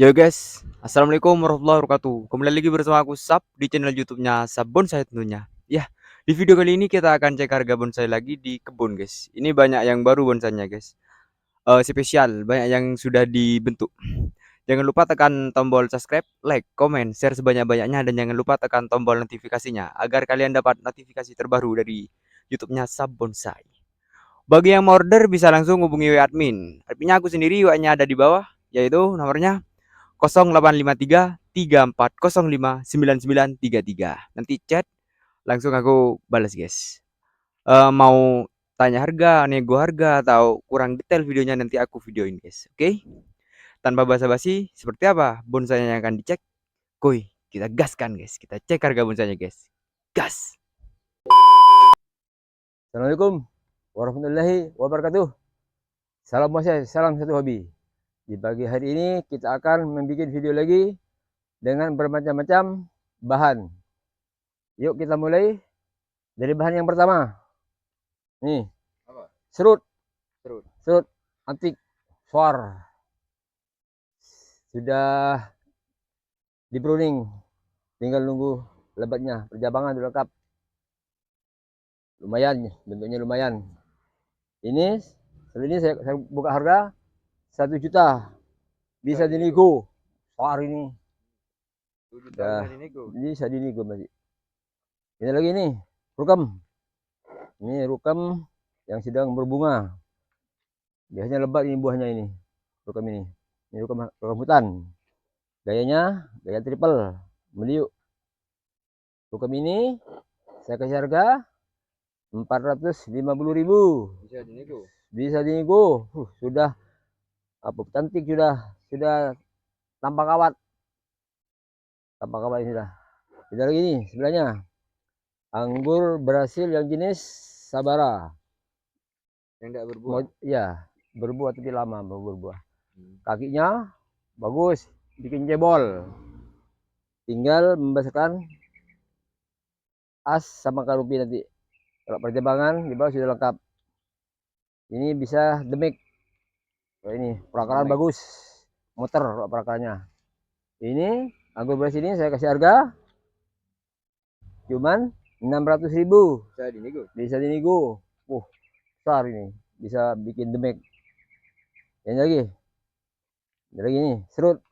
Yo guys, assalamualaikum warahmatullahi wabarakatuh. Kembali lagi bersama aku Sab di channel YouTube-nya Sab Bonsai tentunya. Ya, di video kali ini kita akan cek harga bonsai lagi di kebun guys. Ini banyak yang baru bonsainya guys. Spesial, banyak yang sudah dibentuk. Jangan lupa tekan tombol subscribe, like, comment, share sebanyak-banyaknya dan jangan lupa tekan tombol notifikasinya agar kalian dapat notifikasi terbaru dari YouTube-nya Sab Bonsai. Bagi yang mau order bisa langsung hubungi WA admin. Adminnya aku sendiri, WA-nya ada di bawah, yaitu nomornya 0853 3405 9933. Nanti chat langsung aku balas guys. Mau tanya harga, nego harga atau kurang detail videonya nanti aku videoin guys. Oke? Tanpa basa-basi, seperti apa bonsainya yang akan dicek? Kuy, kita gaskan guys. Kita cek harga bonsainya guys. Gas. Assalamualaikum warahmatullahi wabarakatuh. Salam bonsai, salam satu hobi. Di pagi hari ini kita akan membuat video lagi dengan bermacam-macam bahan. Yuk kita mulai dari bahan yang pertama. Nih, Apa? serut, Terus. serut antik suar. Sudah di pruning, tinggal nunggu lebatnya. Perjabangan sudah lengkap. Lumayan, bentuknya lumayan. Ini, serut ini saya buka harga 1 juta. Bisa dinego. Suar ini. Dah, ini bisa dinego masih. Ini lagi nih, rukam. Ini rukam yang sedang berbunga. Biasanya lebat ini buahnya ini. Rukam ini. Ini rukam hutan. Gayanya gaya triple, meliuk. Rukam ini saya kasih harga 450.000. Bisa dinego. Bisa dinego. Sudah apa cantik sudah tampak kawat. Tampak kawat ini sudah. Tidak lagi nih sebelahnya. Anggur Brasil yang jenis Sabara. Yang tidak berbuah. Ya, berbuah tapi lama baru berbuah. Kakinya bagus, bikin jebol. Tinggal membesarkan as sama karupi nanti. Kalau perjabangan di bawah sudah lengkap. Ini bisa demik. Ini perakaran bagus, muter perakarannya. Ini anggur beras ini saya kasih harga cuman 600.000. Bisa dinego. Bisa dinego. Besar ini, bisa bikin demik. Ini lagi nih, serut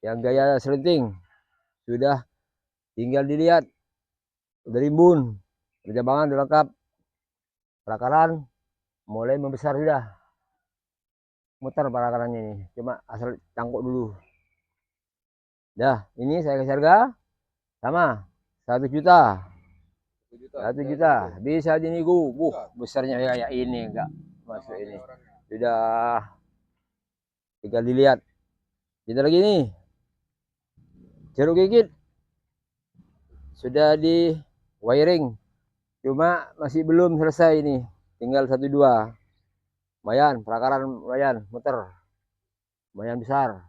yang gaya selenting. Sudah tinggal dilihat, udah rimbun, perjabangan udah lengkap, perakaran mulai membesar sudah, muter perakarannya ini, cuma asal cangkuk dulu. Dah, ini saya kasih harga sama 1 juta. 1 juta bisa dinego. Besarnya kayak ini enggak masuk ini. Sudah tinggal dilihat. Kita lagi nih, jeruk gigit sudah di wiring, cuma masih belum selesai ini, tinggal 1 2. Lumayan, perakaran lumayan, muter, lumayan besar.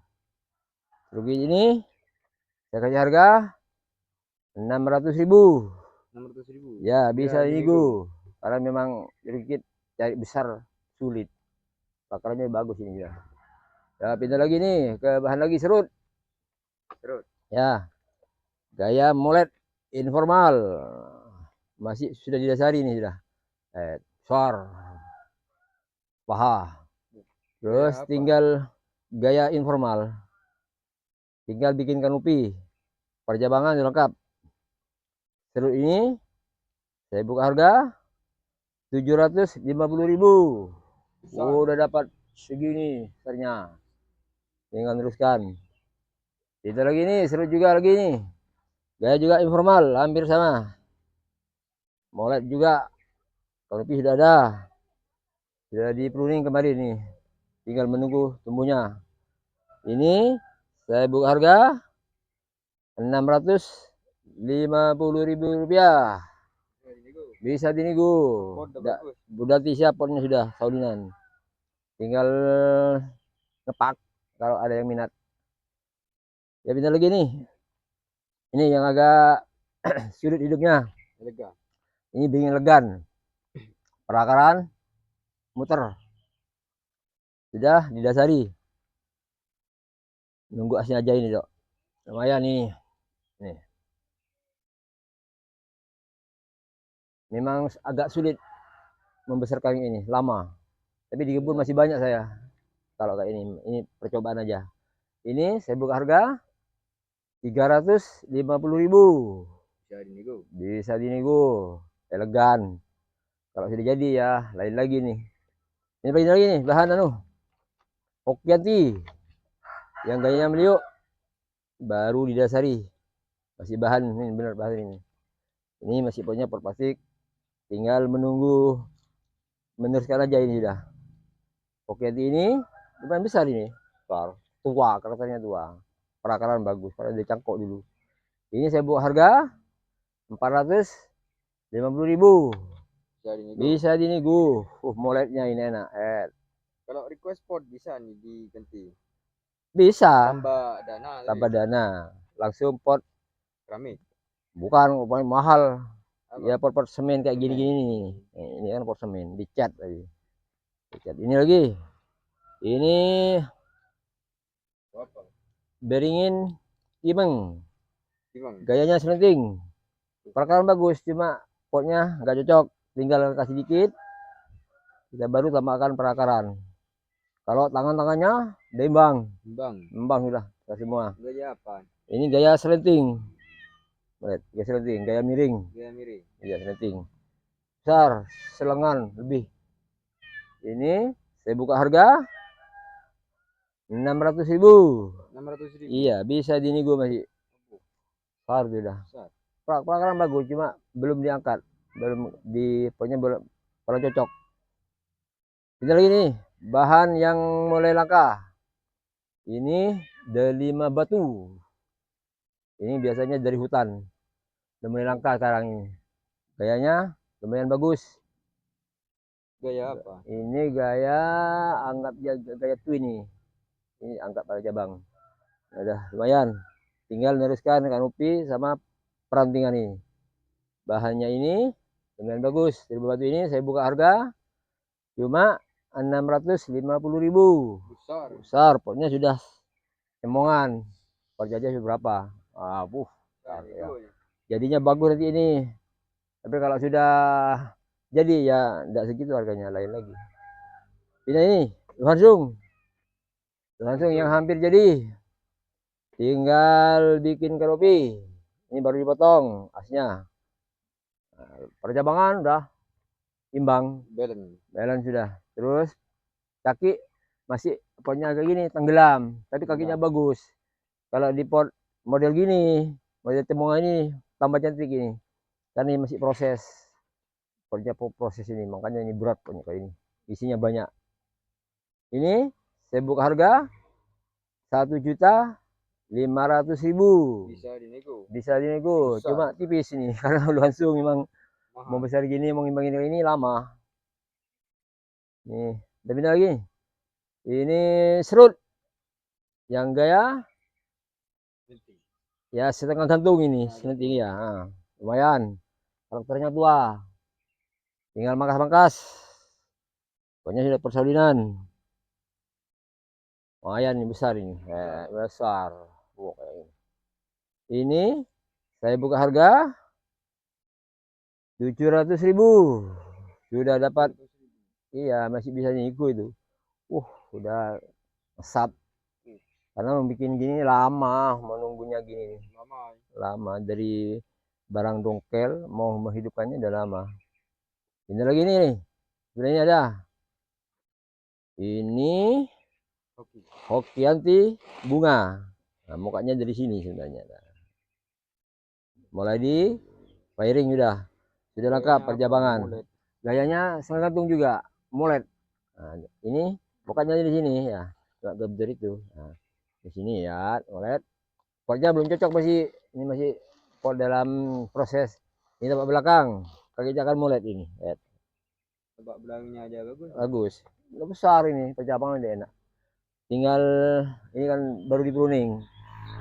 Rugi ini saya kasih harga 600.000. 600.000. Ya bisa dinego, karena memang sedikit cari besar sulit. Perakarannya bagus ini ya. Ya pindah lagi nih ke bahan lagi serut. Serut. Ya, gaya molet informal. Masih sudah didasari nih sudah. Suar, paha. Terus tinggal gaya informal. Tinggal bikin kanupi. Perjabangan lengkap. Serut ini saya buka harga 750.000. Udah dapat segini besarnya. Tinggal teruskan. Itu lagi nih, serut juga lagi nih. Gaya juga informal, hampir sama. Molet juga, kanupi sudah ada. Sudah di pruning kemarin nih. Tinggal menunggu tumbuhnya. Ini saya buka harga 650.000 rupiah. Bisa dinego. Budati siap potnya sudah saudinan. Tinggal ngepak kalau ada yang minat. Ya pindah lagi nih. Ini yang agak sulit hidupnya. Ini dingin legan. Perakaran muter. Sudah didasari. Nunggu asnya aja ini, Dok. Lumayan nih. Nih. Memang agak sulit membesarkan ini, lama. Tapi di kebun masih banyak saya. Kalau kayak ini percobaan aja. Ini saya buka harga 350.000. Bisa dinego. Bisa dinego. Elegan. Kalau sudah jadi ya, lain lagi nih. Ini lagi nih, bahan Hokianti. Yang gayanya meliuk baru didasari. Masih bahan ini, benar bahan ini. Ini masih punya pot plastik. Tinggal menunggu meneruskan aja ini sudah. Hokianti ini lumayan besar ini. Tua, karakternya tua. Perakaran bagus, karena dia cangkok dulu. Ini saya buat harga 450.000. Bisa dinego. Moletnya ini enak. Kalau request pot bisa nih diganti. Bisa. Tambah dana. Langsung pot keramik. bukan mahal. Apa? Ya pot semen kayak gini-gini nih. Ini kan pot semen, dicat lagi. Dicat. Ini lagi. Ini Apa? beringin Kimeng. Gimang. Gayanya selenting. Perakaran bagus, cuma potnya nggak cocok. Tinggal kasih dikit. Kita baru tambahkan perakaran. Kalau tangan-tangannya dembang. Membang sudah semua. Gaya apa? Ini gaya selenting. Lihat, gaya selenting, gaya miring. Iya, selenting. Besar, selengan lebih. Ini saya buka harga 600.000. 600.000. Iya, bisa dinego masih. Besar sudah. Perakaran bagus, cuma belum diangkat. Belum pokoknya belum cocok. Ini lagi nih, bahan yang mulai langka. Ini delima batu. Ini biasanya dari hutan. Lumayan langka sekarang ini. Gayanya lumayan bagus. Gaya apa? Ini gaya anggap gaya twin nih. Ini anggap pada cabang. Udah lumayan. Tinggal neruskan kanopi sama perantingan ini. Bahannya ini lumayan bagus. Dari batu ini saya buka harga cuma 650.000. Besar. Potnya sudah emongan. Perjajah berapa? Ya. Jadinya bagus nanti ini. Tapi kalau sudah jadi ya tidak segitu harganya, lain lagi. Ini langsung yang hampir jadi. Tinggal bikin kanopi. Ini baru dipotong asnya. Percabangan udah imbang. Balance sudah. Terus kaki masih potnya kayak gini tenggelam, tapi kakinya bagus. Kalau di pot model gini, model temongan ini tambah cantik ini. Karena ini masih proses. Potnya proses ini, makanya ini berat potnya kayak ini. Isinya banyak. Ini saya buka harga 1.500.000. Bisa dinego. Cuma tipis ini karena langsung memang mau besar gini, mau ngimbangin ini lama. Nih, ada beda lagi. Ini serut yang gaya ya setengah gantung ini, selenting ya. Lumayan. Karakternya tua. Tinggal mangkas-mangkas. Pokoknya sudah persalinan. Lumayan ini besar ini. Besar. Ini saya buka harga 700.000. Sudah dapat. Iya, masih bisa niku itu. Udah mesap. Karena membuat gini lama, menunggunya gini. Lama dari barang dongkel mau menghidupkannya udah lama. Ini lagi nih. Sebenarnya ada. Ini Hokianti bunga. Nah, mukanya dari sini sebenarnya. Mulai di firing sudah lengkap percabangan. Gayanya setengah gantung juga, molet. Nah, ini mukanya di sini ya, nggak geber itu. Nah, di sini ya, molet. Potnya belum cocok masih, ini masih pot dalam proses. Ini tempat belakang, kaki akan molet ini. Tempat belakangnya aja bagus. Bagus, udah besar ini, percabangan udah enak. Tinggal ini kan baru di pruning,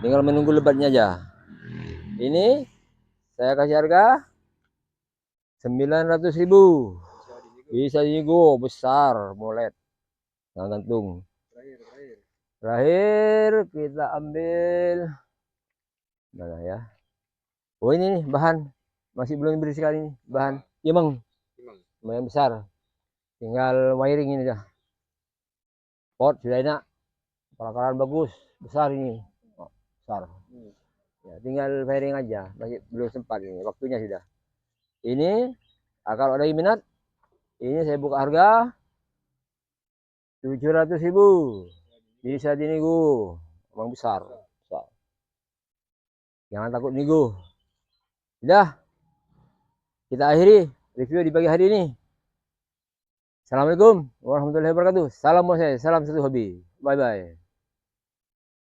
tinggal menunggu lebatnya aja. Ini saya kasih harga 900.000. Bisa dinego besar molet, nggak gantung. Terakhir kita ambil mana ya? Oh ini nih bahan masih belum dibersihkan ini bahan timeng lumayan besar. Tinggal wiring ini dah. Pot sudah enak, perakaran bagus, besar ini, oh, besar. Ya, tinggal wiring aja, masih belum sempat ini, waktunya sudah. Ini kalau ada yang minat, ini saya buka harga 700.000. Bisa dinego, emang besar. Besar. Jangan takut nego. Sudah, kita akhiri review di pagi hari ini. Assalamualaikum warahmatullahi wabarakatuh. Salam bonsai, salam satu hobi. Bye bye.